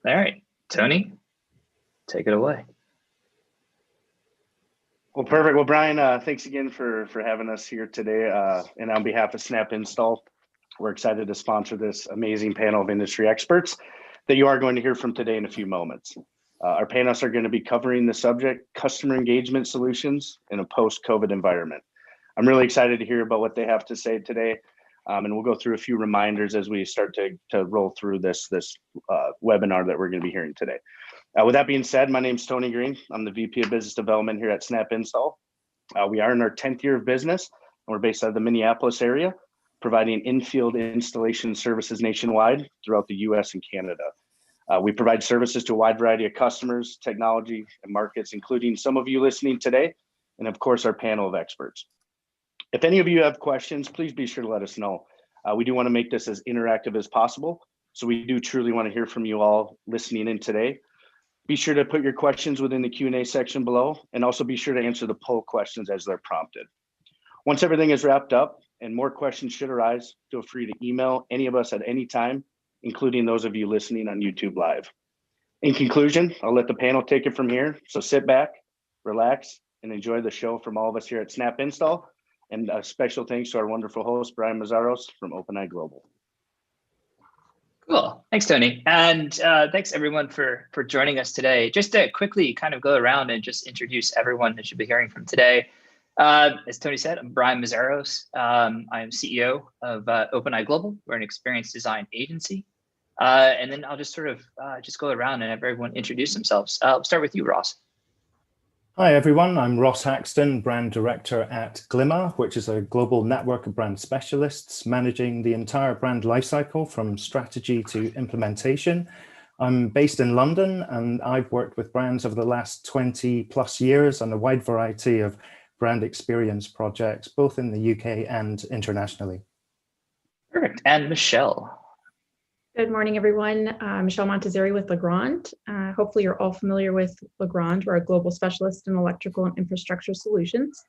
All right, Tony, take it away. Well, perfect. Well, Brian, thanks again for having us here today. And on behalf of Snap Install, we're excited to sponsor this amazing panel of industry experts that you are going to hear from today in a few moments. Our panelists are going to be covering the subject, customer engagement solutions in a post-COVID environment. I'm really excited to hear about what they have to say today. And we'll go through a few reminders as we start to roll through this webinar that we're going to be hearing today. With that being said, my name's Tony Green. I'm the VP of Business Development here at Snap Install. We are in our 10th year of business, and we're based out of the Minneapolis area, providing in-field installation services nationwide throughout the US and Canada. We provide services to a wide variety of customers, technology, and markets, including some of you listening today, and of course, our panel of experts. If any of you have questions, please be sure to let us know. We do want to make this as interactive as possible, so we do truly want to hear from you all listening in today. Be sure to put your questions within the Q&A section below, and also be sure to answer the poll questions as they're prompted. Once everything is wrapped up and more questions should arise, feel free to email any of us at any time, including those of you listening on YouTube Live. In conclusion, I'll let the panel take it from here. So sit back, relax, and enjoy the show from all of us here at Snap Install. And a special thanks to our wonderful host, Brian Mazzaros from OpenEye Global. Cool. Thanks, Tony. And thanks everyone for joining us today. Just to quickly kind of go around and just introduce everyone that you'll be hearing from today. As Tony said, I'm Brian Mazzaros. I am CEO of OpenEye Global. We're an experience design agency. And then I'll just sort of just go around and have everyone introduce themselves. I'll start with you, Ross. Hi, everyone. I'm Ross Haxton, Brand Director at Glimmer, which is a global network of brand specialists managing the entire brand lifecycle from strategy to implementation. I'm based in London, and I've worked with brands over the last 20 plus years on a wide variety of brand experience projects, both in the UK and internationally. Perfect. And Michelle. Good morning, everyone. Michelle Montezeri with Legrand. Hopefully you're all familiar with Legrand. We're a global specialist in electrical and infrastructure solutions.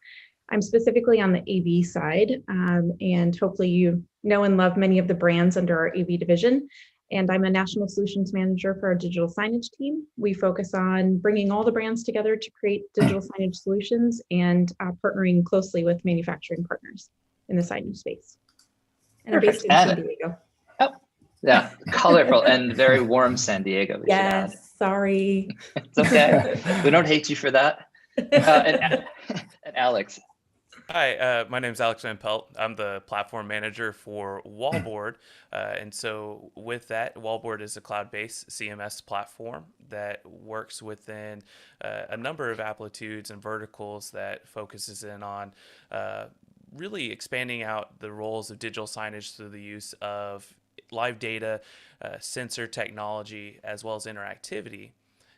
I'm specifically on the AV side, and hopefully you know and love many of the brands under our AV division. And I'm a national solutions manager for our digital signage team. We focus on bringing all the brands together to create digital signage solutions and partnering closely with manufacturing partners in the signage space. And I'm based in San Diego. Yeah, colorful and very warm San Diego. Yes, sorry. It's okay. We don't hate you for that. And Alex. Hi, my name is Alex Van Pelt. I'm the platform manager for Wallboard. And so with that, Wallboard is a cloud-based CMS platform that works within a number of amplitudes and verticals that focuses in on really expanding out the roles of digital signage through the use of live data, sensor technology, as well as interactivity.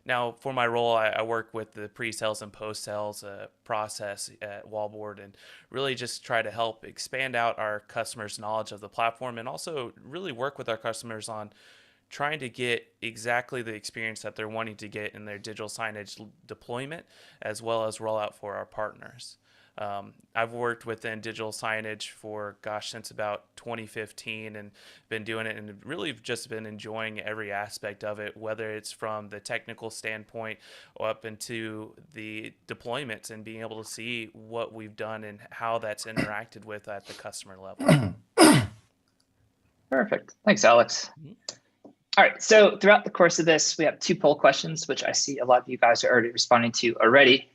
Now, for my role, I work with the pre-sales and post-sales process at Wallboard and really just try to help expand out our customers' knowledge of the platform and also really work with our customers on trying to get exactly the experience that they're wanting to get in their digital signage deployment, as well as rollout for our partners. I've worked within digital signage for, since about 2015 and been doing it and really just been enjoying every aspect of it, whether it's from the technical standpoint or up into the deployments and being able to see what we've done and how that's interacted with at the customer level. Perfect. Thanks, Alex. All right, so throughout the course of this, we have 2 poll questions, which I see a lot of you guys are already responding to already.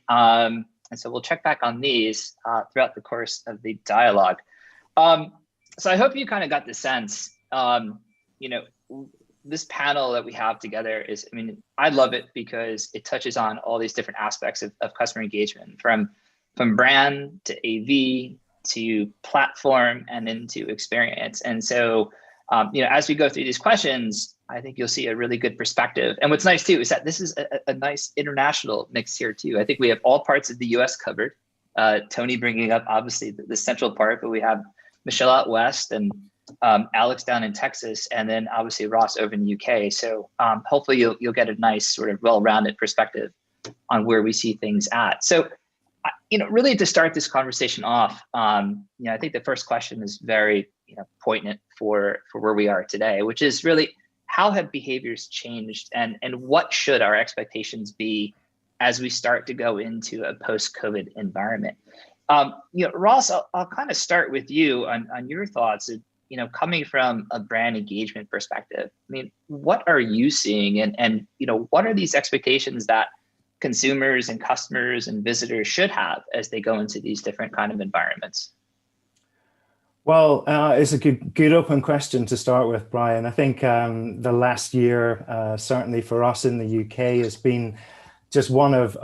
And so we'll check back on these throughout the course of the dialogue. So I hope you kind of got the sense, this panel that we have together is, I love it because it touches on all these different aspects of customer engagement, from brand to AV to platform and into experience. And so, as we go through these questions, I think you'll see a really good perspective. And what's nice too is that this is a nice international mix here too. I think we have all parts of the US covered. Tony bringing up obviously the central part, but we have Michelle out west and Alex down in Texas, and then obviously Ross over in the UK. So hopefully you'll get a nice sort of well-rounded perspective on where we see things at. So, really to start this conversation off, I think the first question is very poignant for where we are today, which is really, how have behaviors changed, and what should our expectations be as we start to go into a post-COVID environment? Ross, I'll kind of start with you on your thoughts. Coming from a brand engagement perspective, I mean, what are you seeing, and what are these expectations that consumers and customers and visitors should have as they go into these different kind of environments? Well, it's a good open question to start with, Brian. I think the last year, certainly for us in the UK, has been just one of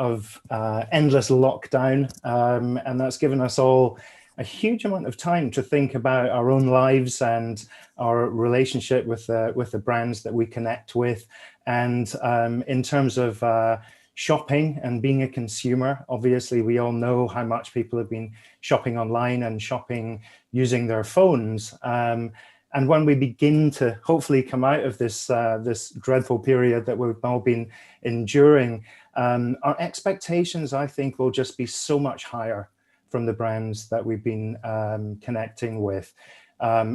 endless lockdown, and that's given us all a huge amount of time to think about our own lives and our relationship with the brands that we connect with. And in terms of shopping and being a consumer, obviously we all know how much people have been shopping online and shopping using their phones. And when we begin to hopefully come out of this this dreadful period that we've all been enduring, our expectations, I think, will just be so much higher from the brands that we've been connecting with.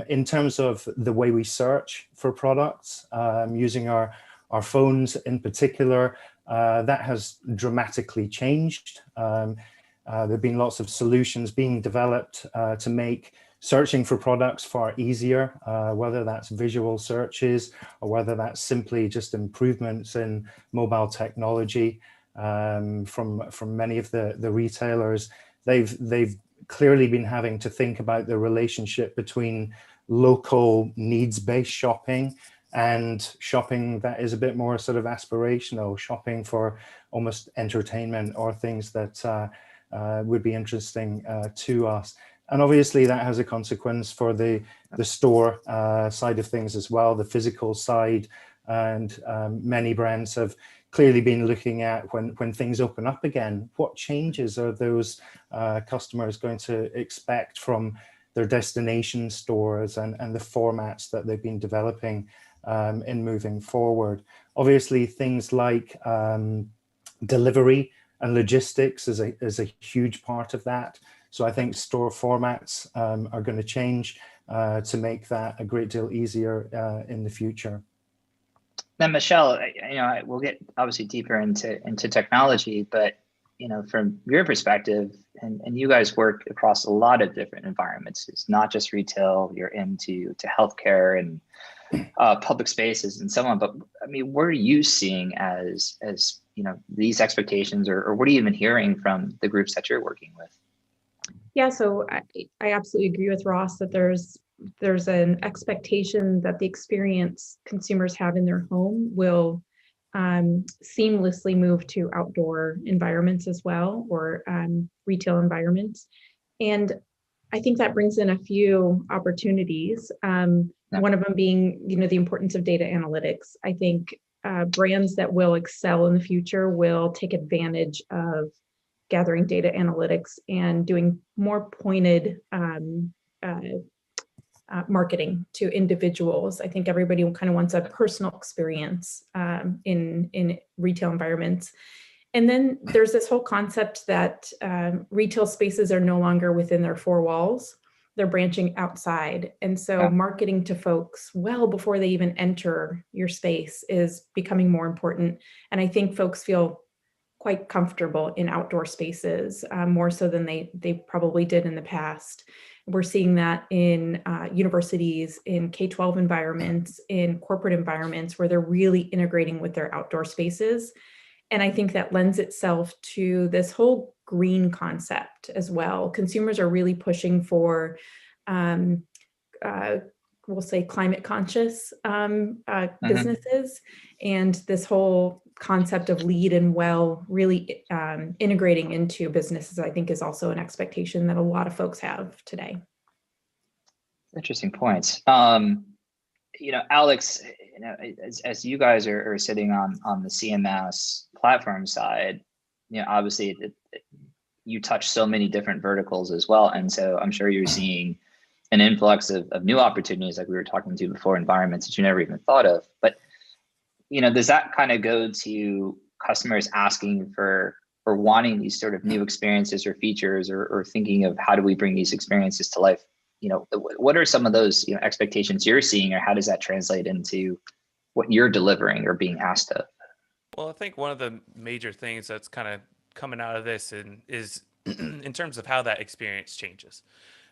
In terms of the way we search for products, using our phones in particular, that has dramatically changed. There have been lots of solutions being developed to make searching for products far easier, whether that's visual searches or whether that's simply just improvements in mobile technology from many of the retailers. They've clearly been having to think about the relationship between local needs-based shopping and shopping that is a bit more sort of aspirational, shopping for almost entertainment or things that would be interesting to us. And obviously that has a consequence for the store side of things as well, the physical side. And many brands have clearly been looking at when things open up again, what changes are those customers going to expect from their destination stores and the formats that they've been developing in moving forward. Obviously things like delivery and logistics is a huge part of that. So I think store formats are going to change to make that a great deal easier in the future. Now, Michelle, we'll get obviously deeper into technology, but from your perspective, and you guys work across a lot of different environments. It's not just retail; you're into healthcare and public spaces and so on. But I mean, what are you seeing as these expectations, or what are you even hearing from the groups that you're working with? Yeah, so I absolutely agree with Ross that there's an expectation that the experience consumers have in their home will seamlessly move to outdoor environments as well, or retail environments. And I think that brings in a few opportunities. One of them being, the importance of data analytics. I think brands that will excel in the future will take advantage of gathering data analytics and doing more pointed marketing to individuals. I think everybody kind of wants a personal experience in retail environments. And then there's this whole concept that retail spaces are no longer within their four walls. They're branching outside. And so marketing to folks well before they even enter your space is becoming more important. And I think folks feel quite comfortable in outdoor spaces, more so than they probably did in the past. We're seeing that in universities, in K-12 environments, in corporate environments where they're really integrating with their outdoor spaces. And I think that lends itself to this whole green concept as well. Consumers are really pushing for, we'll say, climate conscious businesses. And this whole concept of lead and well really integrating into businesses, I think, is also an expectation that a lot of folks have today. Interesting points. Alex, as you guys are sitting on the CMS platform side, obviously you touch so many different verticals as well. And so I'm sure you're seeing an influx of new opportunities, like we were talking to before, environments that you never even thought of. But does that kind of go to customers asking for wanting these sort of new experiences or features, or thinking of how do we bring these experiences to life? What are some of those expectations you're seeing, or how does that translate into what you're delivering or being asked of? Well, I think one of the major things that's kind of coming out of this is in terms of how that experience changes.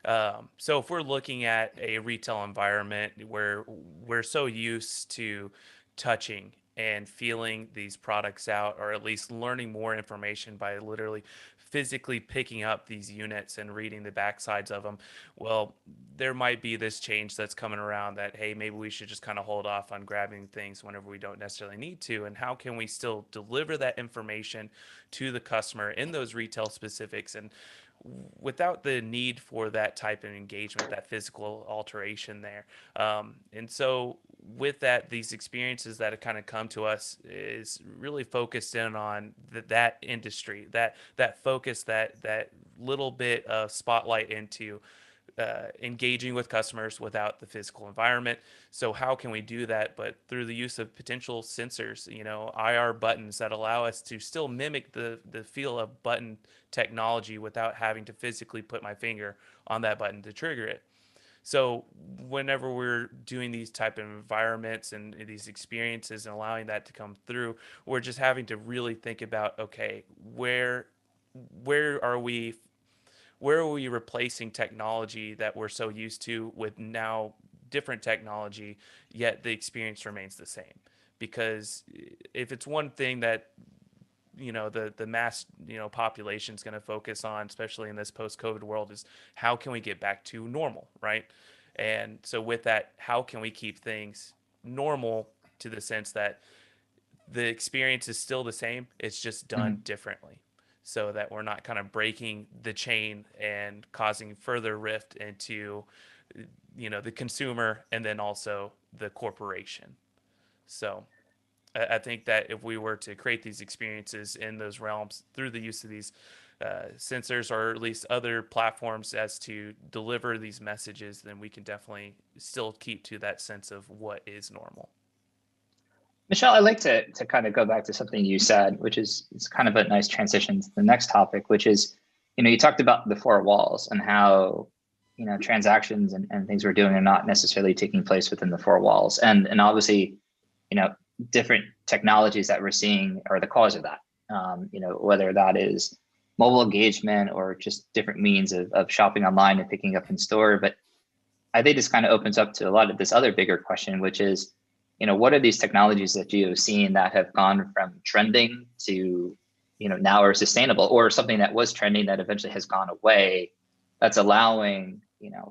So if we're looking at a retail environment where we're so used to touching and feeling these products out, or at least learning more information by literally physically picking up these units and reading the backsides of them, well, there might be this change that's coming around that, hey, maybe we should just kind of hold off on grabbing things whenever we don't necessarily need to. And how can we still deliver that information to the customer in those retail specifics and without the need for that type of engagement, that physical alteration there. And so with that, these experiences that have kind of come to us is really focused in on that industry, that focus, that little bit of spotlight into engaging with customers without the physical environment. So how can we do that? But through the use of potential sensors, IR buttons that allow us to still mimic the feel of button technology without having to physically put my finger on that button to trigger it. So whenever we're doing these type of environments and these experiences and allowing that to come through, we're just having to really think about, okay, where are we replacing technology that we're so used to with now different technology, yet the experience remains the same? Because if it's one thing that the mass population is going to focus on, especially in this post-COVID world, is how can we get back to normal, right? And so with that, how can we keep things normal to the sense that the experience is still the same, it's just done differently, so that we're not kind of breaking the chain and causing further rift into the consumer and then also the corporation. So I think that if we were to create these experiences in those realms through the use of these sensors, or at least other platforms as to deliver these messages, then we can definitely still keep to that sense of what is normal. Michelle, I'd like to kind of go back to something you said, which is it's kind of a nice transition to the next topic, which is, you talked about the four walls and how, transactions and things we're doing are not necessarily taking place within the four walls. And obviously, different technologies that we're seeing are the cause of that. Whether that is mobile engagement or just different means of shopping online and picking up in store. But I think this kind of opens up to a lot of this other bigger question, which is, what are these technologies that you have seen that have gone from trending to, now are sustainable, or something that was trending that eventually has gone away, that's allowing,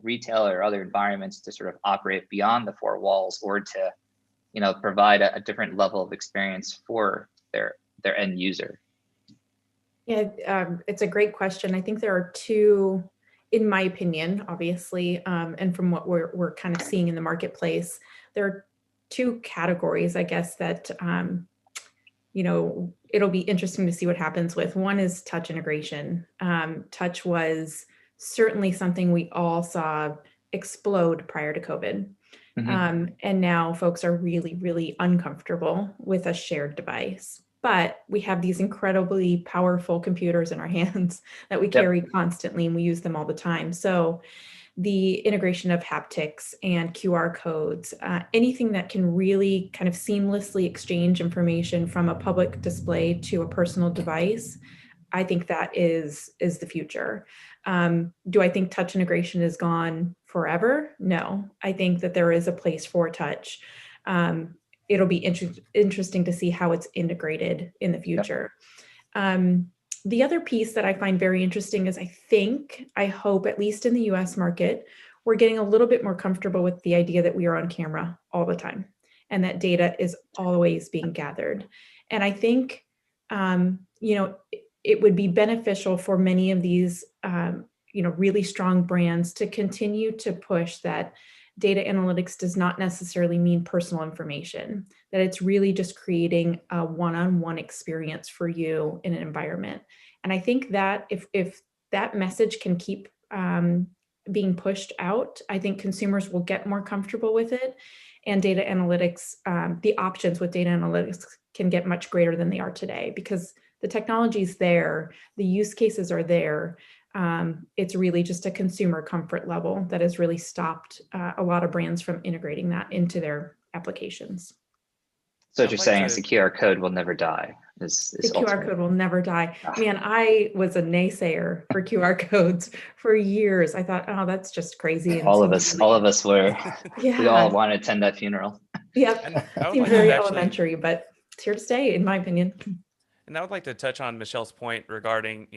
retail or other environments to sort of operate beyond the four walls, or to, provide a different level of experience for their end user? Yeah, it's a great question. I think there are two, in my opinion, obviously, and from what we're kind of seeing in the marketplace, there are two categories, I guess, that, it'll be interesting to see what happens with. One is touch integration. Touch was certainly something we all saw explode prior to COVID. And now folks are really, really uncomfortable with a shared device. But we have these incredibly powerful computers in our hands that we carry constantly, and we use them all the time. So the integration of haptics and QR codes, anything that can really kind of seamlessly exchange information from a public display to a personal device, I think that is the future. Do I think touch integration is gone forever? No, I think that there is a place for touch. It'll be interesting to see how it's integrated in the future. The other piece that I find very interesting is I hope, at least in the US market, we're getting a little bit more comfortable with the idea that we are on camera all the time and that data is always being gathered. And I think, it would be beneficial for many of these, really strong brands to continue to push that data analytics does not necessarily mean personal information, that it's really just creating a one-on-one experience for you in an environment. And I think that if that message can keep being pushed out, I think consumers will get more comfortable with it. And data analytics, the options with data analytics can get much greater than they are today, because the technology is there, the use cases are there. It's really just a consumer comfort level that has really stopped a lot of brands from integrating that into their applications. So what I'd you're like saying is to the QR code will never die. The QR code will never die. Ah. Man, I was a naysayer for QR codes for years. I thought, oh, that's just crazy. And All of seems us, really- all of us were. We all Yeah, want to attend that funeral. yep. and I would Seems like to very actually elementary, but it's here to stay, in my opinion. And I would like to touch on Michelle's point regarding,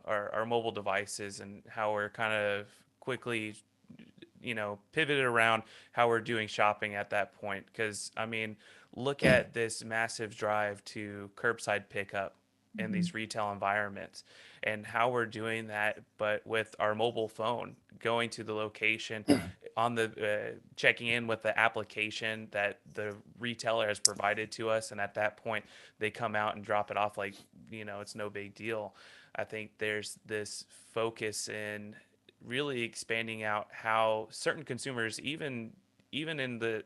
our mobile devices and how we're kind of quickly, pivoted around how we're doing shopping at that point. Because, I mean, look at this massive drive to curbside pickup in these retail environments and how we're doing that, but with our mobile phone, going to the location on the checking in with the application that the retailer has provided to us, and at that point they come out and drop it off like it's no big deal. I think there's this focus in really expanding out how certain consumers, even in the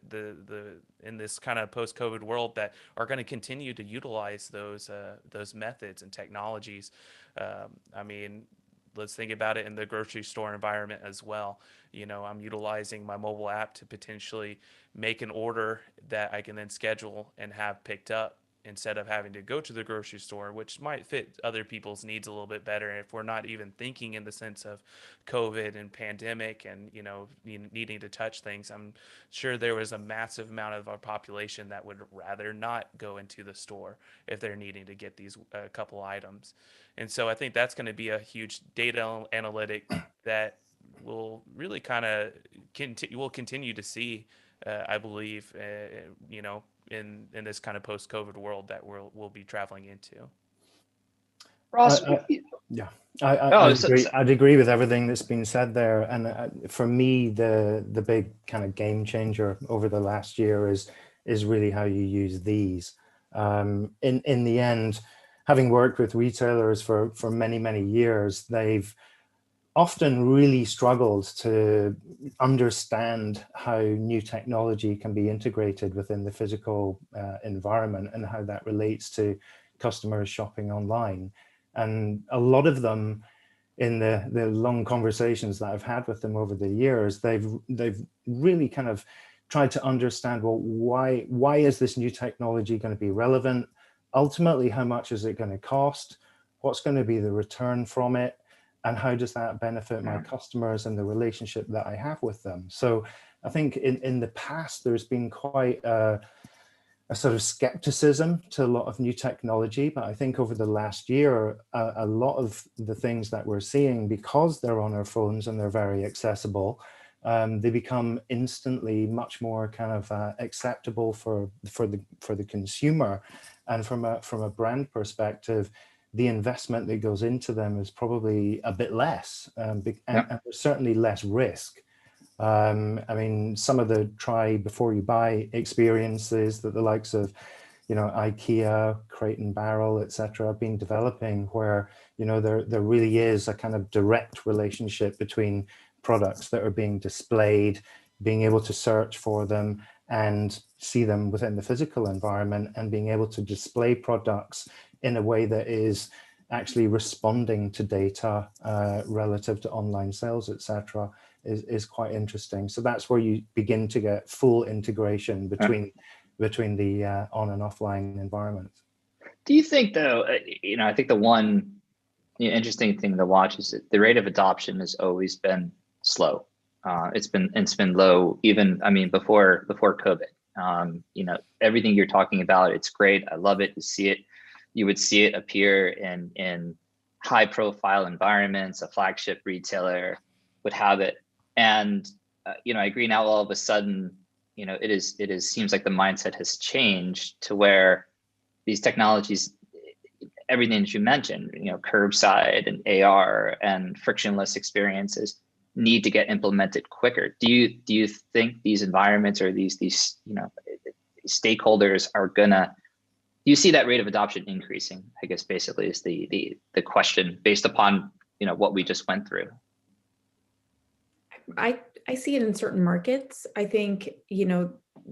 in this kind of post-COVID world, that are going to continue to utilize those methods and technologies. I mean, let's think about it in the grocery store environment as well. I'm utilizing my mobile app to potentially make an order that I can then schedule and have picked up instead of having to go to the grocery store, which might fit other people's needs a little bit better if we're not even thinking in the sense of COVID and pandemic and needing to touch things. I'm sure there was a massive amount of our population that would rather not go into the store if they're needing to get these couple items. And so I think that's going to be a huge data analytic that will really kind of we'll continue to see, I believe, in this kind of post-COVID world that we'll be traveling into. Ross, Yeah, I'd agree with everything that's been said there. And for me, the big kind of game changer over the last year is really how you use these. In the end, having worked with retailers for many years, they've often really struggled to understand how new technology can be integrated within the physical environment and how that relates to customers shopping online. And a lot of them, in the long conversations that I've had with them over the years, they've really kind of tried to understand, well, why is this new technology going to be relevant? Ultimately, how much is it going to cost? What's going to be the return from it? And how does that benefit my customers and the relationship that I have with them? So I think in the past, there's been quite a sort of skepticism to a lot of new technology. But I think over the last year, a lot of the things that we're seeing, because they're on our phones and they're very accessible, they become instantly much more kind of acceptable for the consumer. And from a brand perspective, the investment that goes into them is probably a bit less, and there's certainly less risk. I mean, some of the try before you buy experiences that the likes of, IKEA, Crate and Barrel, etc., have been developing, where there really is a kind of direct relationship between products that are being displayed, being able to search for them and see them within the physical environment, and being able to display products in a way that is actually responding to data relative to online sales, etc., is quite interesting. So that's where you begin to get full integration between the on and offline environments. do you think, though, I think the one interesting thing to watch is that the rate of adoption has always been slow. It's been low, even, I mean, before COVID. Everything you're talking about, it's great. I love it to see it. You would see it appear in high profile environments. A flagship retailer would have it. And, I agree now all of a sudden, it seems like the mindset has changed to where these technologies, everything that you mentioned, curbside and AR and frictionless experiences need to get implemented quicker. Do you think these environments or these stakeholders are gonna, do you see that rate of adoption increasing? I guess basically is the question based upon what we just went through. I see it in certain markets. I think,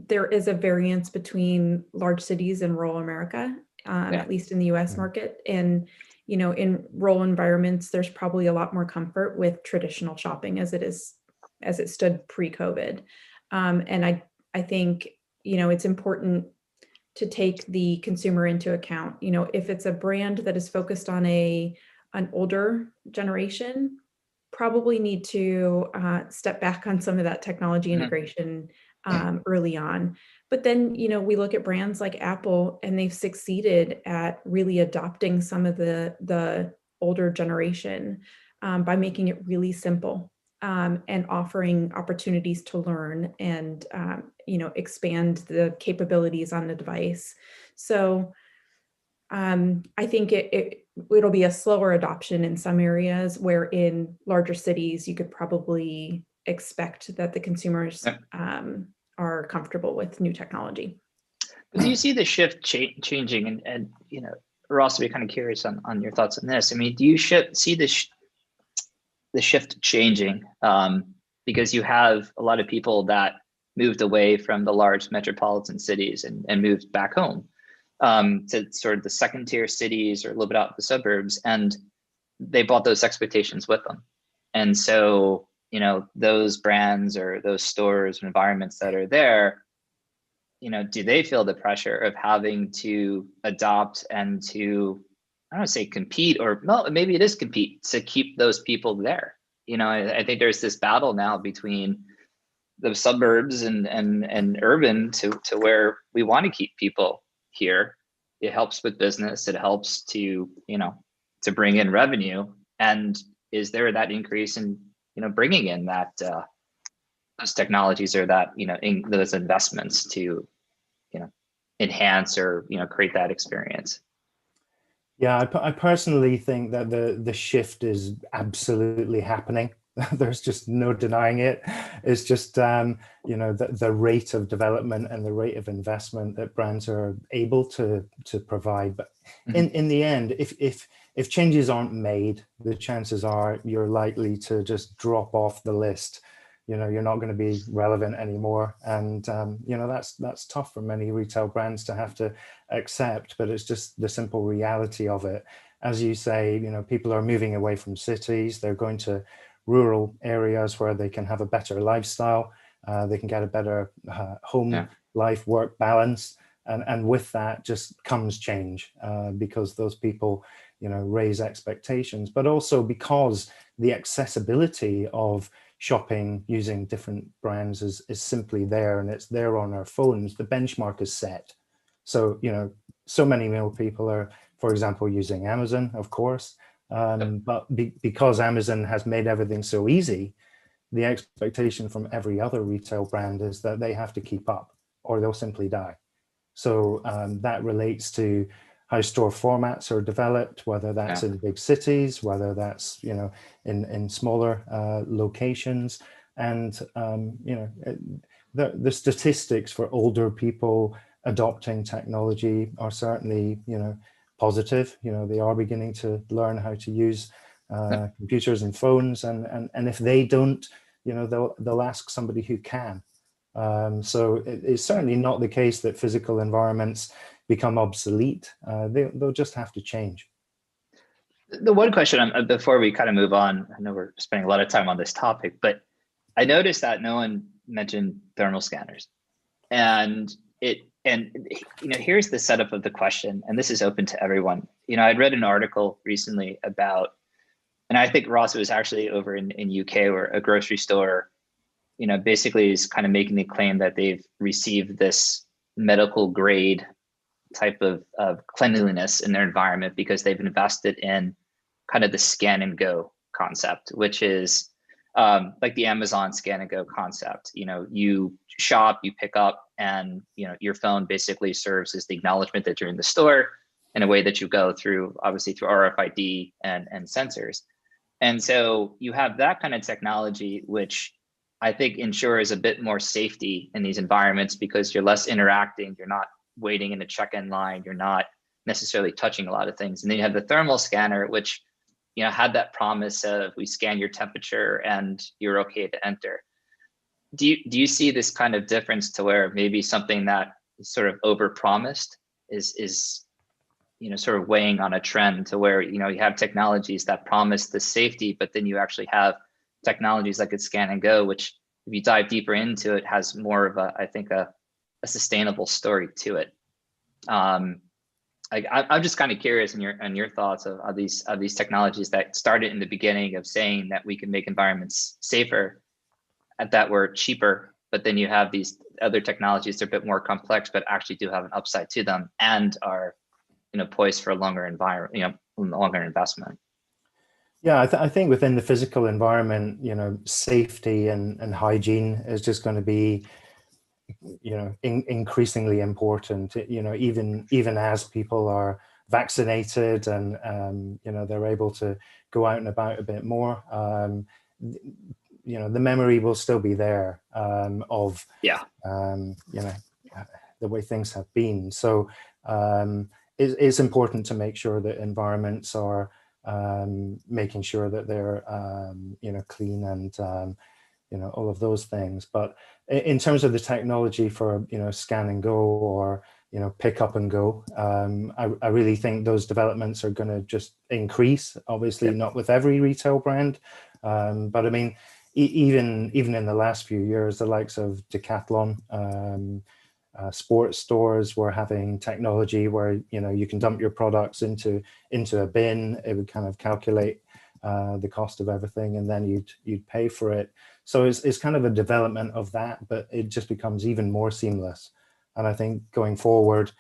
there is a variance between large cities and rural America, at least in the US market. And, in rural environments, there's probably a lot more comfort with traditional shopping as it stood pre-COVID. And I think, it's important to take the consumer into account. You know, if it's a brand that is focused on an older generation, probably need to step back on some of that technology integration early on. But then, you know, we look at brands like Apple, and they've succeeded at really adopting some of the older generation by making it really simple and offering opportunities to learn and, you know, expand the capabilities on the device. So I think it'll be a slower adoption in some areas, where in larger cities, you could probably expect that the consumers are comfortable with new technology. Do you see the shift changing? And you know, Ross, I'd be kind of curious on your thoughts on this. I mean, do you see the shift changing because you have a lot of people that moved away from the large metropolitan cities and moved back home to sort of the second tier cities or a little bit out in the suburbs, and they brought those expectations with them. And so, you know, those brands or those stores or environments that are there, you know, do they feel the pressure of having to adopt and to, I don't want to say compete, or no, maybe it is compete to keep those people there. You know, I think there's this battle now between the suburbs and urban to where we want to keep people here. It helps with business. It helps to, you know, to bring in revenue. And is there that increase in, you know, bringing in that those technologies or that, you know, in those investments to, you know, enhance or, you know, create that experience? Yeah, I personally think that the shift is absolutely happening. There's just no denying it. It's just, you know, the rate of development and the rate of investment that brands are able to provide. But in the end, if changes aren't made, the chances are you're likely to just drop off the list. You know, you're not going to be relevant anymore. And, you know, that's tough for many retail brands to have to accept, but it's just the simple reality of it. As you say, you know, people are moving away from cities. They're going to rural areas where they can have a better lifestyle. They can get a better home life work balance. And with that just comes change because those people, you know, raise expectations, but also because the accessibility of shopping using different brands is simply there, and it's there on our phones. The benchmark is set. So, you know, so many more people are, for example, using Amazon, of course, but because Amazon has made everything so easy, the expectation from every other retail brand is that they have to keep up or they'll simply die. So that relates to how store formats are developed, whether that's in big cities, whether that's, you know, in smaller locations. And, you know, the statistics for older people adopting technology are certainly, you know, positive. You know, they are beginning to learn how to use computers and phones. And if they don't, you know, they'll ask somebody who can. So it's certainly not the case that physical environments become obsolete. They'll just have to change. The one question before we kind of move on, I know we're spending a lot of time on this topic, but I noticed that no one mentioned thermal scanners. And you know, here's the setup of the question, and this is open to everyone. You know, I'd read an article recently about, and I think Ross was actually over in UK, where a grocery store, you know, basically is kind of making the claim that they've received this medical grade type of cleanliness in their environment because they've invested in kind of the scan and go concept, which is like the Amazon scan and go concept. You know, you shop, you pick up, and, you know, your phone basically serves as the acknowledgement that you're in the store in a way that you go through, obviously through RFID and sensors. And so you have that kind of technology, which I think ensures a bit more safety in these environments because you're less interacting, you're not waiting in a check-in line, you're not necessarily touching a lot of things. And then you have the thermal scanner, which, you know, had that promise of we scan your temperature and you're okay to enter. Do you see this kind of difference to where maybe something that is sort of overpromised is you know, sort of weighing on a trend to where, you know, you have technologies that promise the safety, but then you actually have technologies like it's scan and go, which if you dive deeper into it has more of a, I think, a sustainable story to it. I'm just kind of curious on your thoughts of these technologies that started in the beginning of saying that we can make environments safer, and that were cheaper, but then you have these other technologies that are a bit more complex, but actually do have an upside to them and are, poised for a longer longer investment. Yeah, I think within the physical environment, safety and hygiene is just going to be, increasingly important. Even as people are vaccinated and they're able to go out and about a bit more. The memory will still be there of the way things have been. So it's important to make sure that environments are making sure that they're clean and all of those things. But in terms of the technology for scan and go or pick up and go, I really think those developments are going to just increase. Obviously, not with every retail brand, but I mean, even in the last few years, the likes of Decathlon, sports stores were having technology where you can dump your products into a bin. It would kind of calculate the cost of everything, and then you'd pay for it. So it's kind of a development of that, but it just becomes even more seamless. And I think going forward,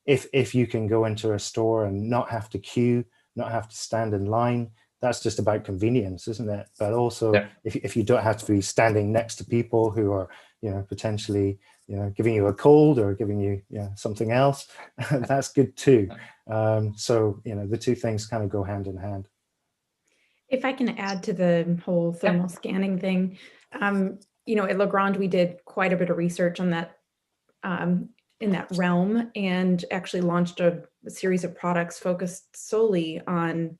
if you can go into a store and not have to queue, not have to stand in line, that's just about convenience, isn't it? But also, if you don't have to be standing next to people who are, potentially, giving you a cold or giving you something else, that's good too. So, the two things kind of go hand in hand. If I can add to the whole thermal scanning thing, at Legrand, we did quite a bit of research on that, in that realm, and actually launched a series of products focused solely on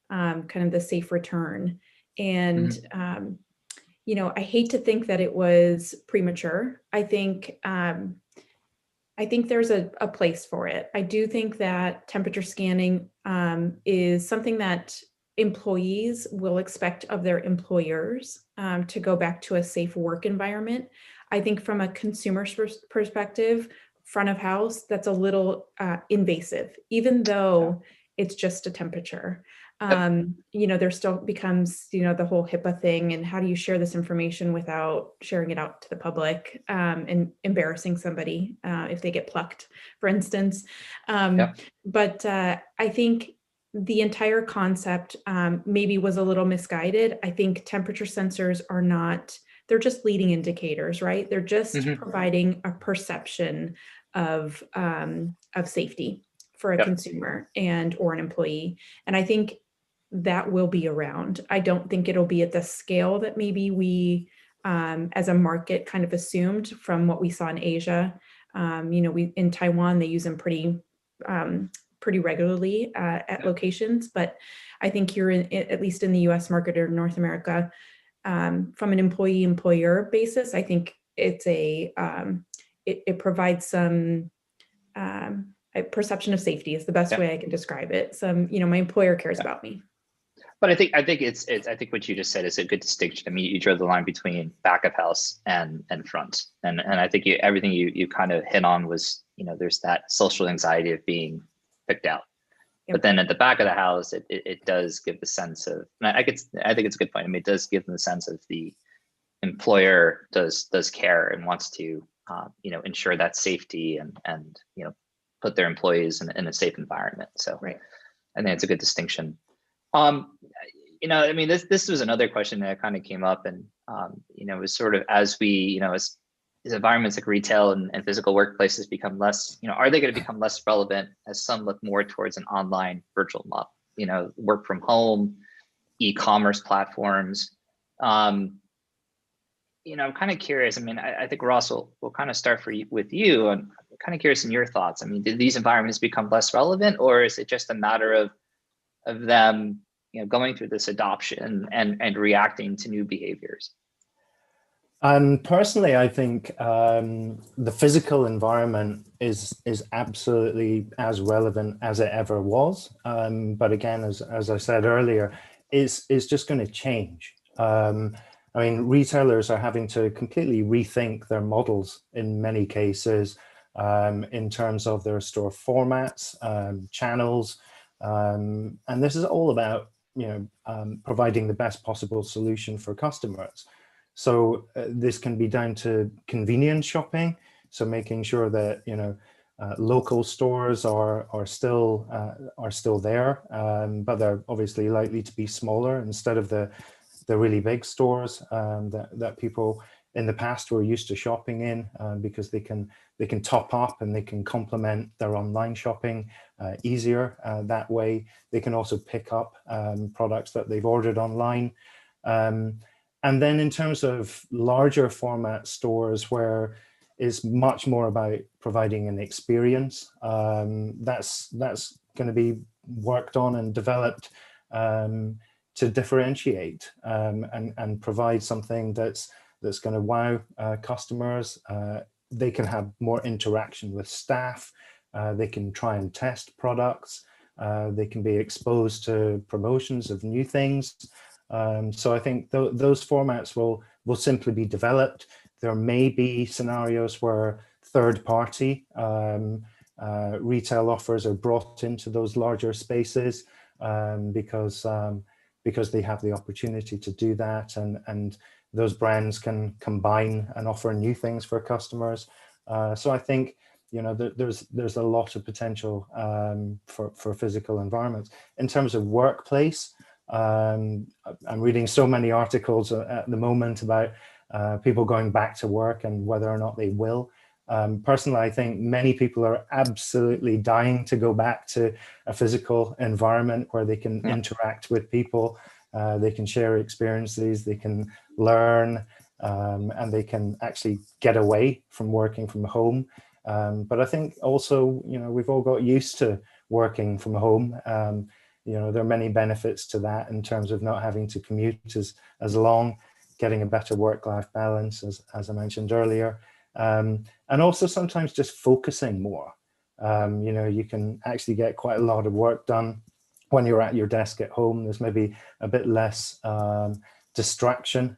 kind of the safe return. And, I hate to think that it was premature. I think there's a place for it. I do think that temperature scanning is something that employees will expect of their employers to go back to a safe work environment. I think from a consumer's perspective, front of house, that's a little invasive, even though it's just a temperature. There still becomes, the whole HIPAA thing, and how do you share this information without sharing it out to the public and embarrassing somebody if they get plucked, for instance. But I think the entire concept maybe was a little misguided. I think temperature sensors are not, they're just leading indicators, right? They're just providing a perception of safety for a consumer or an employee. And I think that will be around. I don't think it'll be at the scale that maybe we as a market kind of assumed from what we saw in Asia. In Taiwan, they use them pretty regularly at locations, but I think here, at least in the US market or North America, from an employee-employer basis, I think it's it provides some a perception of safety is the best way I can describe it. My employer cares about me. But I think I think what you just said is a good distinction. I mean, you drew the line between back of house and front, and I think everything you kind of hit on was, there's that social anxiety of being picked out. But then at the back of the house, it does give the sense of, and I think it's a good point. I mean, it does give them the sense of the employer does care and wants to ensure that safety and put their employees in a safe environment. So I think it's a good distinction. I mean, this was another question that kind of came up, and it was sort of as we, as environments like retail and physical workplaces become less, are they going to become less relevant as some look more towards an online virtual model, work from home, e-commerce platforms. I'm kind of curious. I mean, I think Ross will kind of start with you. I'm kind of curious in your thoughts. I mean, did these environments become less relevant, or is it just a matter of them, going through this adoption and reacting to new behaviors? Personally, I think the physical environment is absolutely as relevant as it ever was. But again, as I said earlier, is just going to change. I mean, retailers are having to completely rethink their models in many cases. in terms of their store formats, channels, and this is all about providing the best possible solution for customers. So this can be down to convenience shopping, so making sure that local stores are still there, but they're obviously likely to be smaller instead of the really big stores that people in the past were used to shopping in, because they can top up and they can complement their online shopping easier that way. They can also pick up products that they've ordered online. And then in terms of larger format stores, where it's much more about providing an experience, that's going to be worked on and developed to differentiate and provide something that's going to wow customers. They can have more interaction with staff. They can try and test products. They can be exposed to promotions of new things. So I think those formats will simply be developed. There may be scenarios where third-party retail offers are brought into those larger spaces because they have the opportunity to do that, and those brands can combine and offer new things for customers. So I think there's a lot of potential for physical environments. In terms of workplace, I'm reading so many articles at the moment about people going back to work and whether or not they will. Personally, I think many people are absolutely dying to go back to a physical environment where they can interact with people, they can share experiences, they can learn, and they can actually get away from working from home. But I think also, we've all got used to working from home. There are many benefits to that in terms of not having to commute as long, getting a better work-life balance, as I mentioned earlier. And also sometimes just focusing more. You can actually get quite a lot of work done when you're at your desk at home. There's maybe a bit less distraction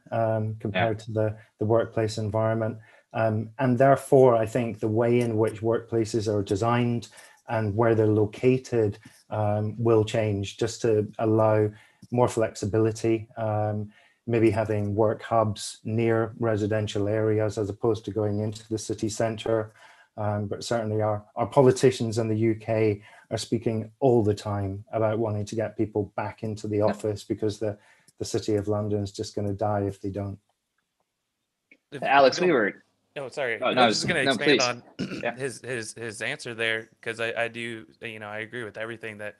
compared to the workplace environment. And therefore, I think the way in which workplaces are designed and where they're located will change, just to allow more flexibility, maybe having work hubs near residential areas as opposed to going into the city centre. But certainly our politicians in the UK are speaking all the time about wanting to get people back into the office because the City of London is just going to die if they don't. Alex, we were. Oh, sorry. Oh, I no, was just going to expand please. on his answer there, because I do, I agree with everything that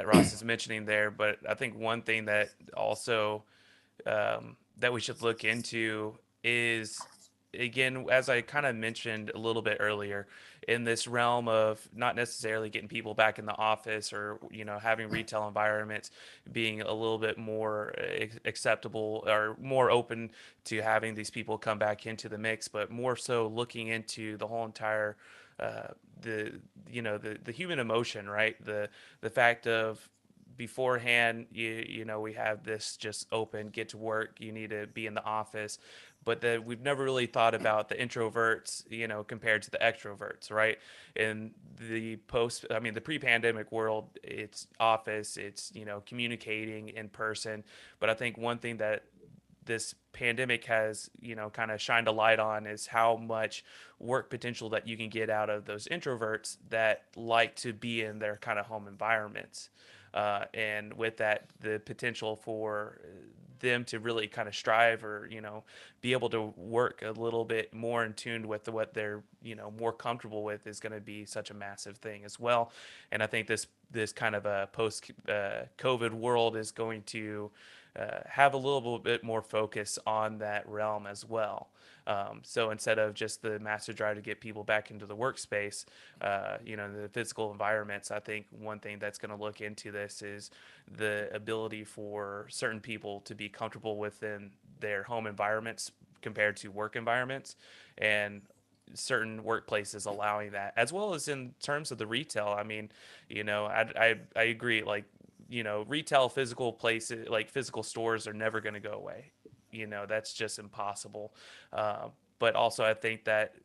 Ross is mentioning there. But I think one thing that also that we should look into is, again, as I kind of mentioned a little bit earlier, in this realm of not necessarily getting people back in the office, or having retail environments being a little bit more acceptable or more open to having these people come back into the mix, but more so looking into the whole entire the human emotion, right? The fact of, beforehand, we have this just open, get to work, you need to be in the office, but that we've never really thought about the introverts, compared to the extroverts, right? In the the pre-pandemic world, it's office, it's, communicating in person. But I think one thing that this pandemic has, kind of shined a light on is how much work potential that you can get out of those introverts that like to be in their kind of home environments. And with that, the potential for them to really kind of strive, or be able to work a little bit more in tune with what they're more comfortable with, is going to be such a massive thing as well. And I think this kind of a post COVID world is going to have a little bit more focus on that realm as well. So instead of just the master drive to get people back into the workspace, the physical environments, I think one thing that's going to look into this is the ability for certain people to be comfortable within their home environments compared to work environments, and certain workplaces allowing that, as well as in terms of the retail. I agree. Like, retail, physical places, like physical stores, are never going to go away. That's just impossible. But also, I think that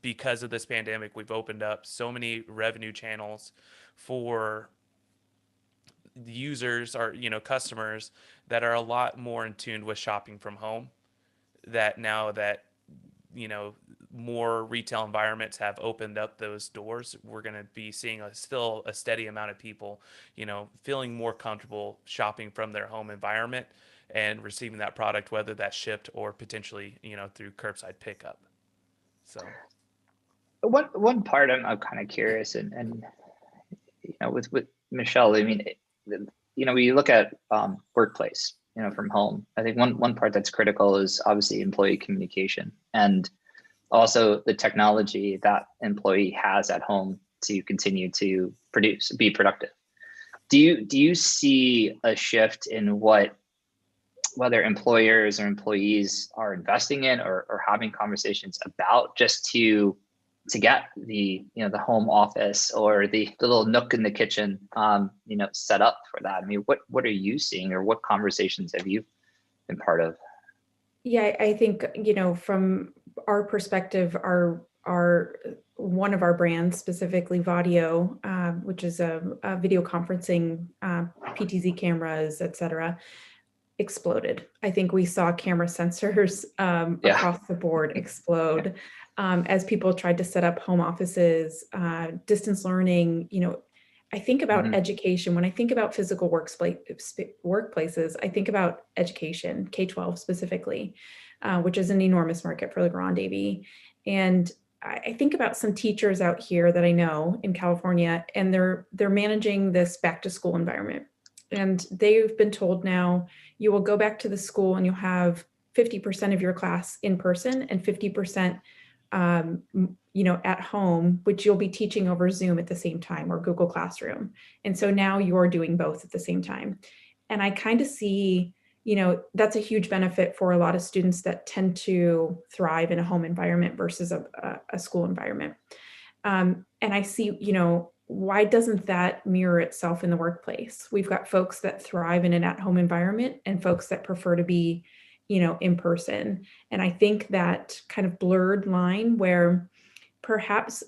because of this pandemic, we've opened up so many revenue channels for users or, customers that are a lot more in tune with shopping from home, that now that, more retail environments have opened up those doors, we're going to be seeing still a steady amount of people, feeling more comfortable shopping from their home environment and receiving that product, whether that's shipped or potentially, through curbside pickup. So one part I'm kind of curious, and with Michelle, I mean, when you look at workplace, from home, I think one part that's critical is obviously employee communication, and also the technology that employee has at home to continue to be productive. Do you see a shift in whether employers or employees are investing in or having conversations about, just to get the the home office or the little nook in the kitchen set up for that? I mean, what are you seeing, or what conversations have you been part of? Yeah, I think, from our perspective, our one of our brands, specifically Vadio, which is a video conferencing, PTZ cameras, et cetera, exploded. I think we saw camera sensors across the board explode as people tried to set up home offices, distance learning. I think about education. When I think about physical workplaces, I think about education, K-12 specifically, which is an enormous market for Legrand AV. And I think about some teachers out here that I know in California, and they're managing this back to school environment. And they've been told now, you will go back to the school and you'll have 50% of your class in person and 50% at home, which you'll be teaching over Zoom at the same time, or Google Classroom. And so now you're doing both at the same time. And I kind of see, that's a huge benefit for a lot of students that tend to thrive in a home environment versus a school environment. And I see, why doesn't that mirror itself in the workplace? We've got folks that thrive in an at-home environment and folks that prefer to be, in person. And I think that kind of blurred line where perhaps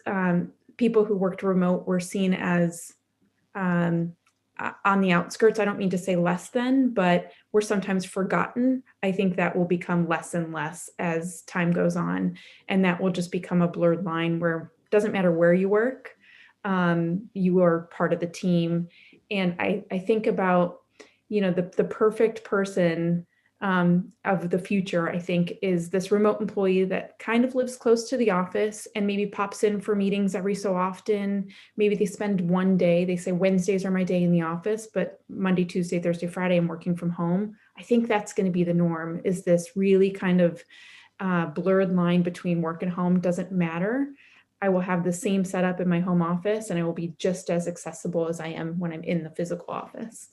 people who worked remote were seen as on the outskirts. I don't mean to say less than, but we're sometimes forgotten. I think that will become less and less as time goes on. And that will just become a blurred line where it doesn't matter where you work, you are part of the team. And I think about, the perfect person of the future, I think, is this remote employee that kind of lives close to the office and maybe pops in for meetings every so often. Maybe they spend one day, they say Wednesdays are my day in the office, but Monday, Tuesday, Thursday, Friday, I'm working from home. I think that's going to be the norm, is this really kind of blurred line between work and home. Doesn't matter. I will have the same setup in my home office and I will be just as accessible as I am when I'm in the physical office.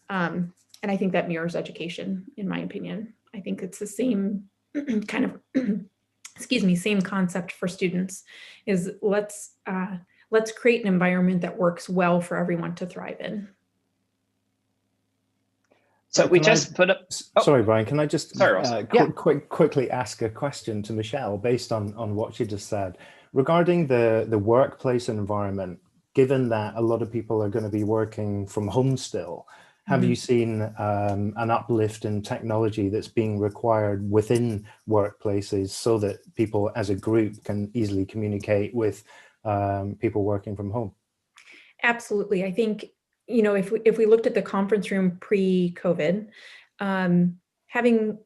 And I think that mirrors education, in my opinion. I think it's the same kind of, same concept for students, is let's create an environment that works well for everyone to thrive in. So we just put up. Sorry, Brian, can I just quickly ask a question to Michelle based on what she just said regarding the workplace environment, given that a lot of people are going to be working from home still? Have you seen an uplift in technology that's being required within workplaces so that people as a group can easily communicate with people working from home? Absolutely. I think, if we looked at the conference room pre-COVID, having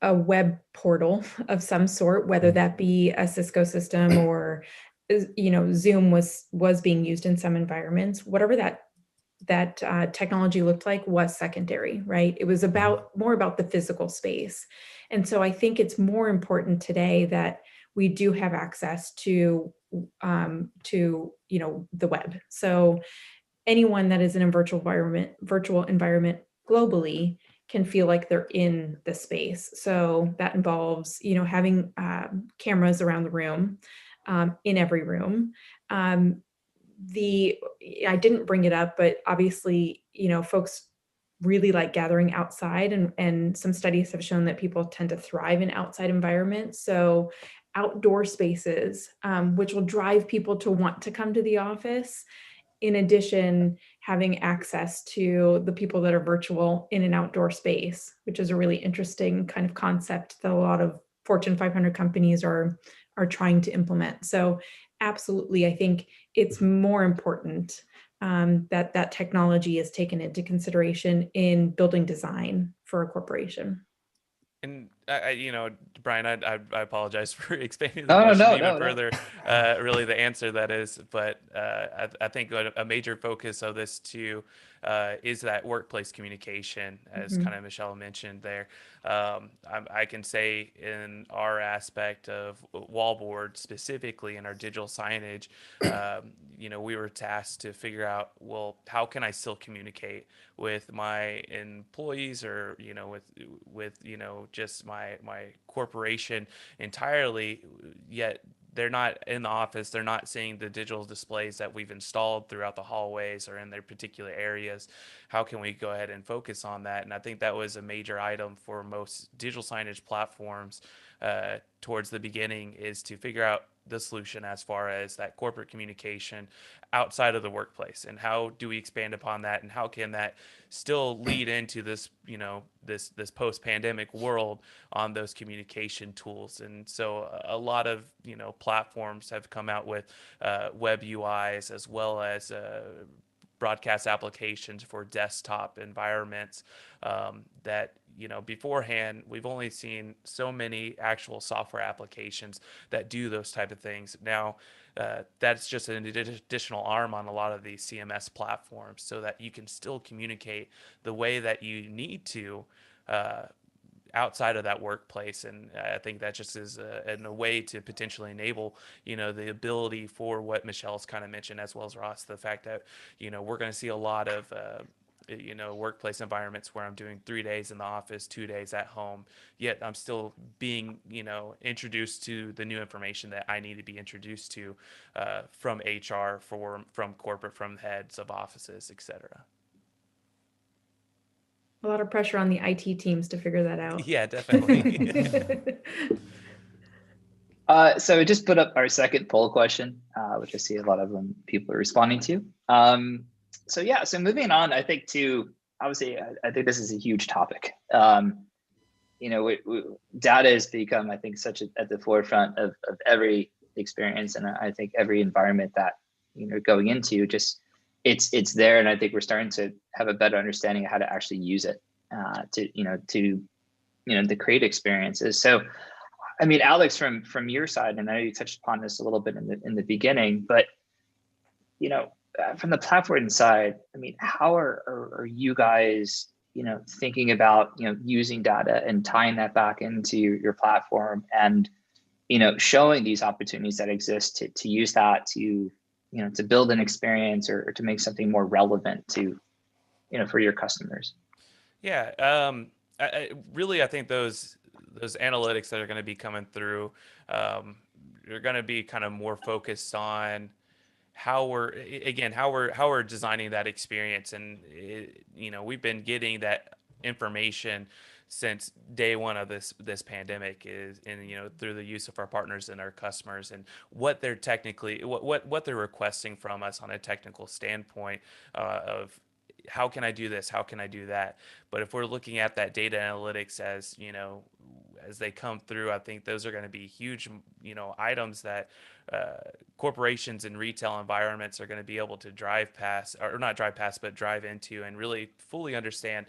a web portal of some sort, whether that be a Cisco system or, Zoom was being used in some environments, whatever that technology looked like was secondary, right? It was more about the physical space. And so I think it's more important today that we do have access to the web. So anyone that is in a virtual environment globally can feel like they're in the space. So that involves, having cameras around the room, in every room. I didn't bring it up, but obviously, folks really like gathering outside, and some studies have shown that people tend to thrive in outside environments. So outdoor spaces, which will drive people to want to come to the office. In addition, having access to the people that are virtual in an outdoor space, which is a really interesting kind of concept that a lot of Fortune 500 companies are trying to implement. So absolutely, I think it's more important that technology is taken into consideration in building design for a corporation. And Brian, I apologize for expanding the No, no, question no, even no, further. Really, the answer that is, but I think a major focus of this too is that workplace communication, as kind of Michelle mentioned there. I can say in our aspect of Wallboard, specifically in our digital signage, we were tasked to figure out, well, how can I still communicate with my employees, or with just my corporation entirely, yet they're not in the office, they're not seeing the digital displays that we've installed throughout the hallways or in their particular areas. How can we go ahead and focus on that? And I think that was a major item for most digital signage platforms towards the beginning, is to figure out the solution as far as that corporate communication outside of the workplace, and how do we expand upon that, and how can that still lead into this this post-pandemic world on those communication tools. And so a lot of platforms have come out with web UIs, as well as broadcast applications for desktop environments that beforehand we've only seen so many actual software applications that do those type of things. Now that's just an additional arm on a lot of these CMS platforms, so that you can still communicate the way that you need to outside of that workplace. And I think that just is a way to potentially enable, the ability for what Michelle's kind of mentioned, as well as Ross, the fact that, we're going to see a lot of, workplace environments where I'm doing 3 days in the office, 2 days at home, yet I'm still being, introduced to the new information that I need to be introduced to from HR, from corporate, from heads of offices, etc. A lot of pressure on the IT teams to figure that out. Yeah, definitely. So we just put up our second poll question, which I see a lot of them people are responding to. So moving on, I think obviously, I think this is a huge topic. Data has become, I think, at the forefront of every experience, and I think every environment that going into, just it's there, and I think we're starting to have a better understanding of how to actually use it to create experiences. So, I mean, Alex, from your side, and I know you touched upon this a little bit in the beginning, but from the platform side, I mean, how are you guys thinking about using data and tying that back into your platform, and showing these opportunities that exist to use that to to build an experience, or to make something more relevant to for your customers? Yeah, I think those analytics that are going to be coming through are going to be kind of more focused on how we're designing that experience. And we've been getting that information since day one of this pandemic, through the use of our partners and our customers, and what they're what they're requesting from us on a technical standpoint of how can I do this, how can I do that. But if we're looking at that data analytics as as they come through, I think those are going to be huge items that corporations and retail environments are going to be able to drive past, or not drive past, but drive into, and really fully understand,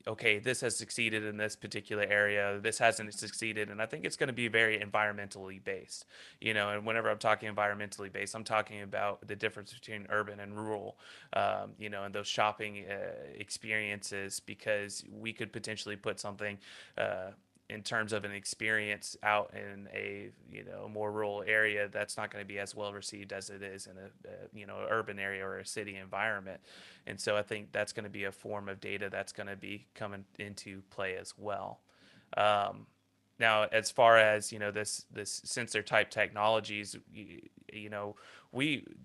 okay, this has succeeded in this particular area, this hasn't succeeded. And I think it's going to be very environmentally based, and whenever I'm talking environmentally based, I'm talking about the difference between urban and rural, and those shopping experiences, because we could potentially put something in terms of an experience out in a more rural area that's not going to be as well received as it is in a urban area or a city environment. And so I think that's going to be a form of data that's going to be coming into play as well. Now, as far as this sensor type technologies,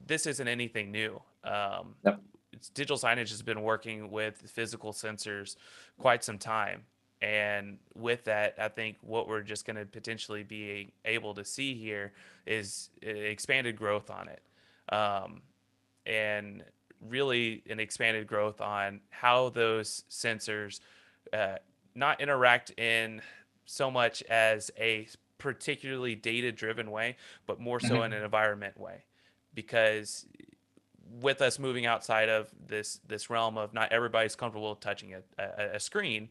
this isn't anything new. Yep. Digital signage has been working with physical sensors quite some time. And with that, I think what we're just going to potentially be able to see here is expanded growth on it. And really an expanded growth on how those sensors not interact in so much as a particularly data driven way, but more so in an environment way. Because with us moving outside of this realm of not everybody's comfortable touching a screen,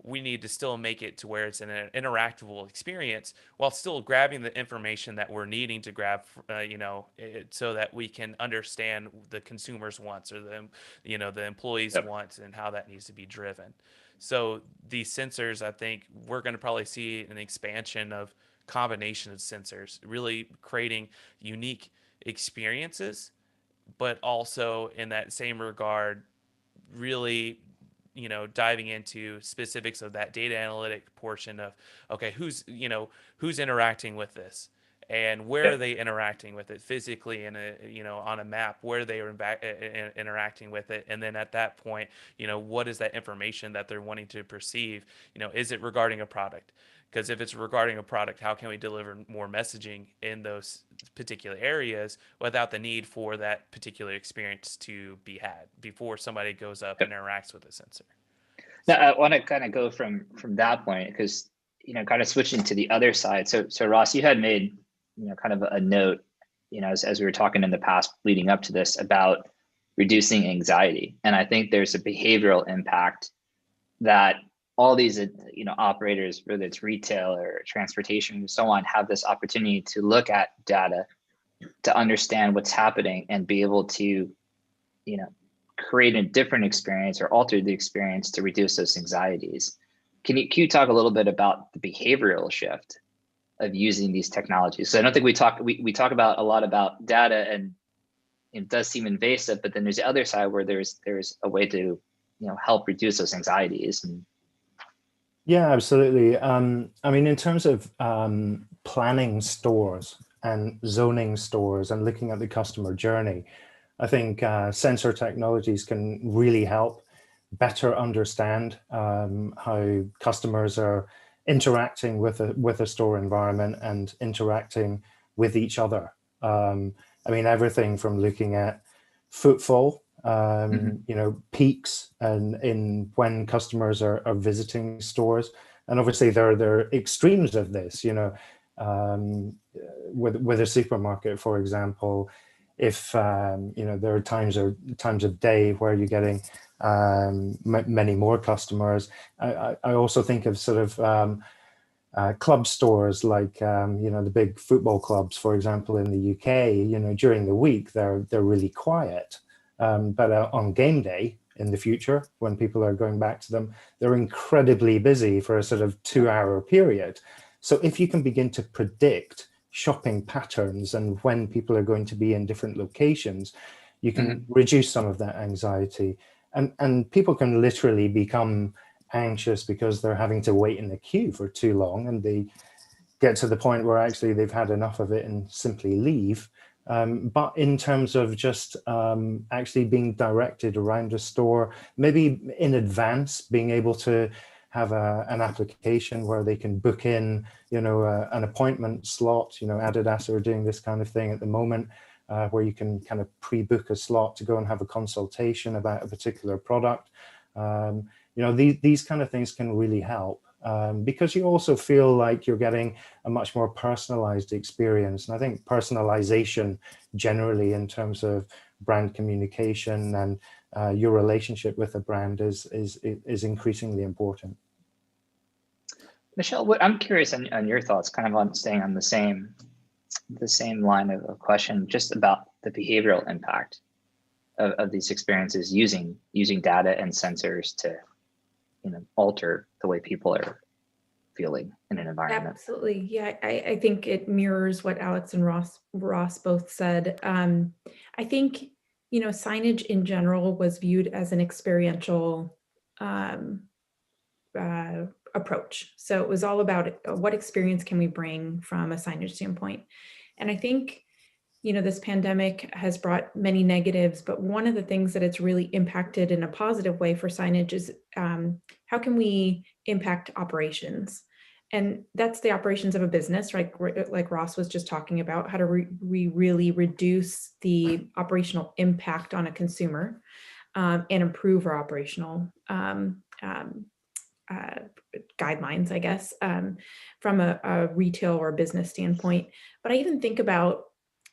we need to still make it to where it's an interactable experience while still grabbing the information that we're needing to grab, so that we can understand the consumer's wants or the employees' Yep. wants and how that needs to be driven. So these sensors, I think we're going to probably see an expansion of combination of sensors, really creating unique experiences, but also in that same regard, really diving into specifics of that data analytic portion of, okay, who's interacting with this, and where are they interacting with it physically in on a map, where they are interacting with it, and then at that point, what is that information that they're wanting to perceive? Is it regarding a product? Because if it's regarding a product, how can we deliver more messaging in those particular areas without the need for that particular experience to be had before somebody goes up and interacts with the sensor? Now, I want to kind of go from that point, because kind of switching to the other side. So Ross, you had made kind of a note, as we were talking in the past leading up to this, about reducing anxiety, and I think there's a behavioral impact that all these operators, whether it's retail or transportation and so on, have this opportunity to look at data to understand what's happening and be able to create a different experience or alter the experience to reduce those anxieties. Can you talk a little bit about the behavioral shift of using these technologies? So I don't think we talk about a lot about data, and it does seem invasive, but then there's the other side where there's a way to help reduce those anxieties. And yeah, absolutely. I mean, in terms of planning stores and zoning stores and looking at the customer journey, I think sensor technologies can really help better understand how customers are interacting with a store environment and interacting with each other. I mean, everything from looking at footfall, peaks and in when customers are visiting stores, and obviously there are extremes of this. With a supermarket, for example, if there are times of day where you're getting many more customers. I also think of sort of club stores like the big football clubs, for example, in the UK. During the week they're really quiet, but on game day in the future, when people are going back to them, they're incredibly busy for a sort of 2-hour period. So if you can begin to predict shopping patterns and when people are going to be in different locations, you can reduce some of that anxiety. And people can literally become anxious because they're having to wait in the queue for too long, and they get to the point where actually they've had enough of it and simply leave. But in terms of just actually being directed around a store, maybe in advance, being able to have an application where they can book in, an appointment slot. Adidas are doing this kind of thing at the moment, where you can kind of pre-book a slot to go and have a consultation about a particular product. These kind of things can really help, because you also feel like you're getting a much more personalized experience. And I think personalization generally in terms of brand communication and your relationship with a brand is increasingly important. Michelle, I'm curious on your thoughts, kind of on staying on the same line of question, just about the behavioral impact of these experiences using data and sensors to alter the way people are feeling in an environment. Absolutely. Yeah, I think it mirrors what Alex and Ross both said. I think, signage in general was viewed as an experiential approach. So it was all about what experience can we bring from a signage standpoint. And I think this pandemic has brought many negatives, but one of the things that it's really impacted in a positive way for signage is how can we impact operations? And that's the operations of a business, right? Like Ross was just talking about, how do we really reduce the operational impact on a consumer and improve our operational guidelines, I guess, from a retail or business standpoint. But I even think about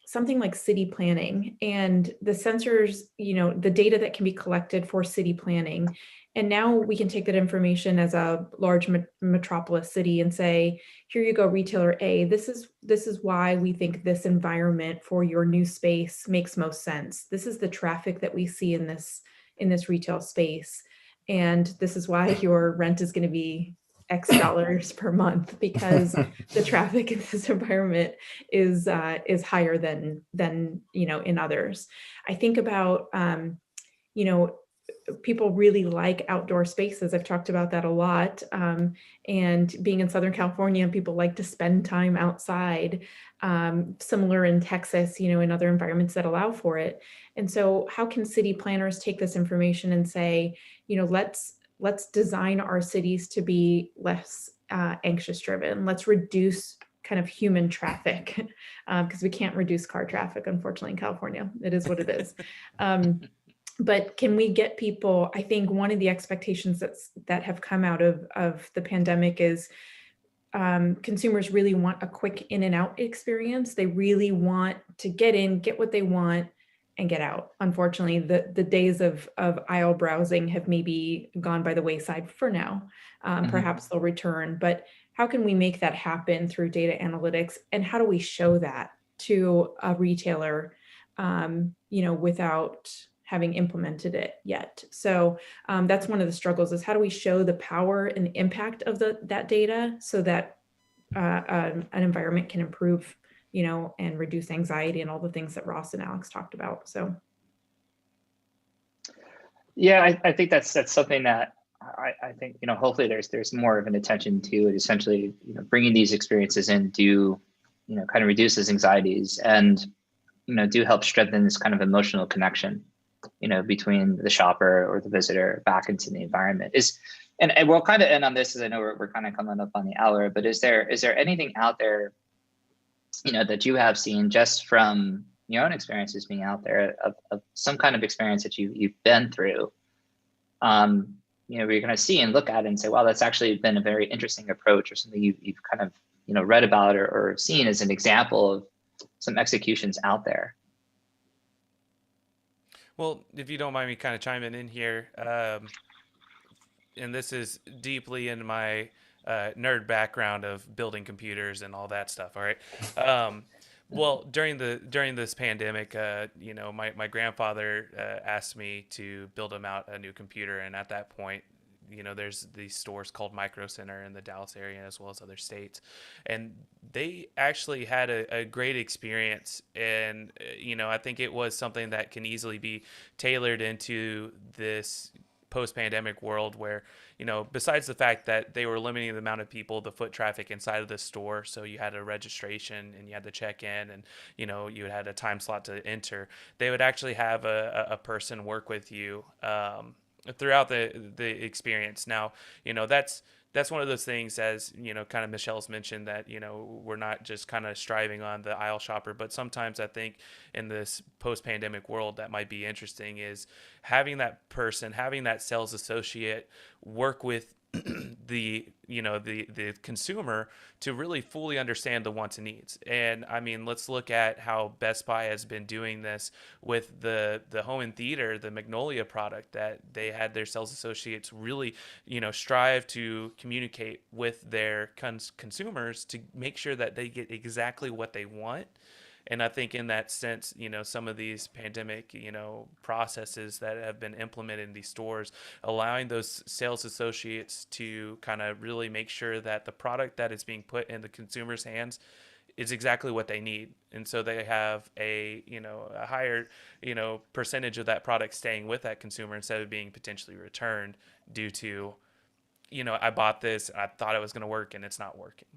something like city planning and the sensors, the data that can be collected for city planning. And now we can take that information as a large metropolis city and say, here you go, retailer A, this is why we think this environment for your new space makes most sense. This is the traffic that we see in this retail space. And this is why your rent is going to be X dollars per month, because the traffic in this environment is higher than in others. I think about people really like outdoor spaces. I've talked about that a lot. And being in Southern California, people like to spend time outside, similar in Texas, in other environments that allow for it. And so how can city planners take this information and say, let's design our cities to be less anxious driven. Let's reduce kind of human traffic, because we can't reduce car traffic, unfortunately, in California. It is what it is. But can we get people, I think one of the expectations that have come out of the pandemic is consumers really want a quick in and out experience. They really want to get in, get what they want, and get out. Unfortunately, the days of aisle browsing have maybe gone by the wayside for now. Perhaps they'll return, but how can we make that happen through data analytics? And how do we show that to a retailer, without having implemented it yet? So that's one of the struggles, is how do we show the power and the impact of that data so that an environment can improve, and reduce anxiety and all the things that Ross and Alex talked about. So. Yeah, I think that's something that I think, hopefully there's more of an attention to it, essentially, bringing these experiences in do, kind of reduce those anxieties and, do help strengthen this kind of emotional connection, between the shopper or the visitor back into the environment. And we'll kind of end on this, as I know we're kind of coming up on the hour, but is there anything out there, that you have seen just from your own experiences being out there of some kind of experience that you've been through, where you're going to see and look at it and say, wow, that's actually been a very interesting approach, or something you've kind of, read about or seen as an example of some executions out there? Well, if you don't mind me kind of chiming in here, and this is deeply in my nerd background of building computers and all that stuff. All right. Well, during this pandemic, my grandfather asked me to build him out a new computer, and at that point, there's these stores called Micro Center in the Dallas area as well as other states, and they actually had a great experience. And I think it was something that can easily be tailored into this post-pandemic world where, besides the fact that they were limiting the amount of people, the foot traffic inside of the store, so you had a registration and you had to check in, and you had a time slot to enter, they would actually have a person work with you throughout the experience. Now, that's one of those things, as kind of Michelle's mentioned, that we're not just kind of striving on the aisle shopper, but sometimes I think in this post-pandemic world that might be interesting is having that person, having that sales associate work with the consumer to really fully understand the wants and needs. And I mean, let's look at how Best Buy has been doing this with the home and theater, the Magnolia product, that they had their sales associates really strive to communicate with their consumers to make sure that they get exactly what they want. And I think in that sense, some of these pandemic, processes that have been implemented in these stores, allowing those sales associates to kind of really make sure that the product that is being put in the consumer's hands is exactly what they need. And so they have a higher, percentage of that product staying with that consumer instead of being potentially returned due to, I bought this, I thought it was going to work and it's not working.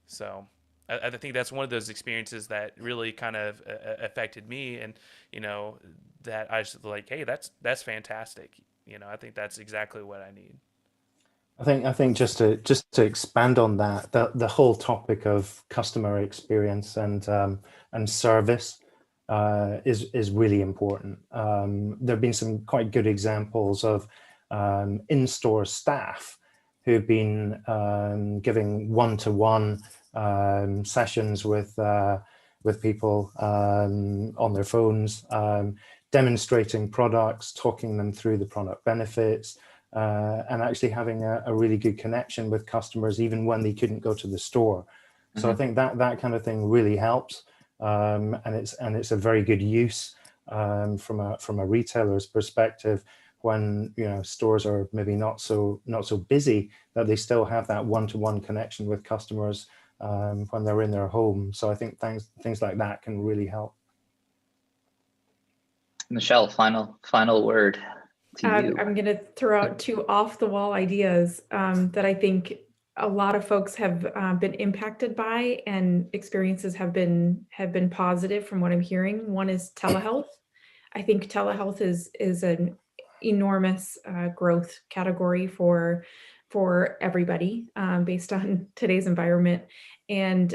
So I think that's one of those experiences that really kind of affected me, and that I was like, hey, that's fantastic. I think that's exactly what I need. I think just to expand on that, the whole topic of customer experience and service is really important. There have been some quite good examples of in-store staff who've been giving one-to-one sessions with people on their phones, demonstrating products, talking them through the product benefits, and actually having a really good connection with customers even when they couldn't go to the store. So I think that kind of thing really helps, and it's a very good use from a retailer's perspective when stores are maybe not so busy, that they still have that one-to-one connection with customers when they're in their home. So I think things like that can really help. Michelle, final word to you. I'm going to throw out 2 off-the-wall ideas that I think a lot of folks have been impacted by, and experiences have been positive from what I'm hearing. One is telehealth. I think telehealth is an enormous growth category for everybody based on today's environment. And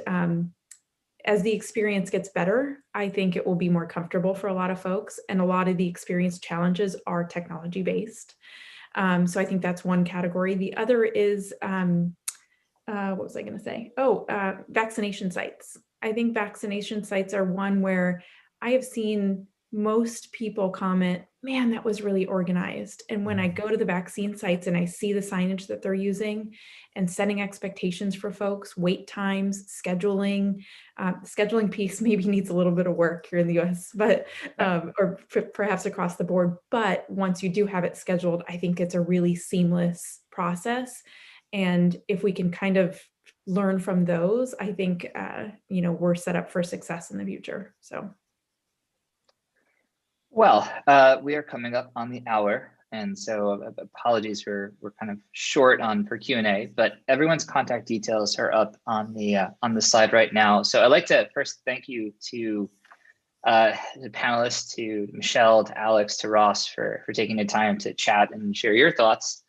as the experience gets better, I think it will be more comfortable for a lot of folks. And a lot of the experience challenges are technology based. So I think that's one category. The other is, what was I going to say? Vaccination sites. I think vaccination sites are one where I have seen most people comment, man, that was really organized. And when I go to the vaccine sites and I see the signage that they're using and setting expectations for folks, wait times, scheduling, scheduling piece maybe needs a little bit of work here in the US, but or perhaps across the board. But once you do have it scheduled, I think it's a really seamless process. And if we can kind of learn from those, I think we're set up for success in the future. So. Well, we are coming up on the hour, and so apologies we're kind of short for Q&A, but everyone's contact details are up on the slide right now. So I'd like to first thank you to the panelists, to Michelle, to Alex, to Ross for taking the time to chat and share your thoughts.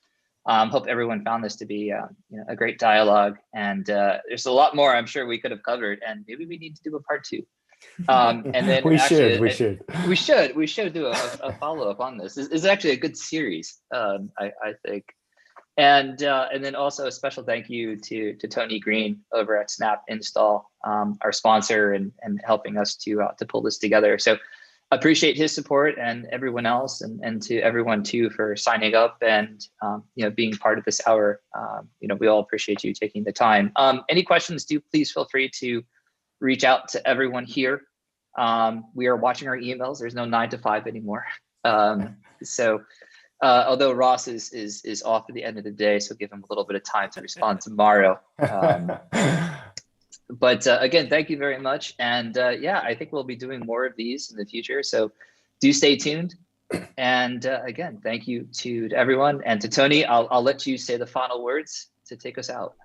Hope everyone found this to be a great dialogue, and there's a lot more I'm sure we could have covered, and maybe we need to do a part 2. And then we actually, should do a follow-up on this. This is actually a good series, I think. And then also a special thank you to Tony Green over at Snap Install, our sponsor, and helping us to pull this together. So appreciate his support, and everyone else, and to everyone too for signing up and being part of this hour. We all appreciate you taking the time. Any questions, do please feel free to reach out to everyone here. We are watching our emails. There's no 9 to 5 anymore. So although Ross is off at the end of the day, so give him a little bit of time to respond tomorrow. But again, thank you very much. And yeah, I think we'll be doing more of these in the future. So do stay tuned. And again, thank you to everyone. And to Tony, I'll let you say the final words to take us out.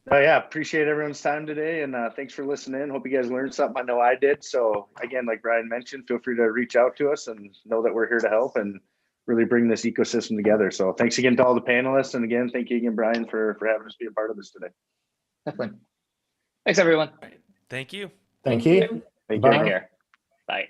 Yeah, appreciate everyone's time today, and thanks for listening. Hope you guys learned something. I know I did. So again, like Brian mentioned, feel free to reach out to us and know that we're here to help and really bring this ecosystem together. So thanks again to all the panelists, and again, thank you again, Brian, for having us be a part of this today. Definitely. Thanks, everyone. Thank you. Thank you. Take care. Bye.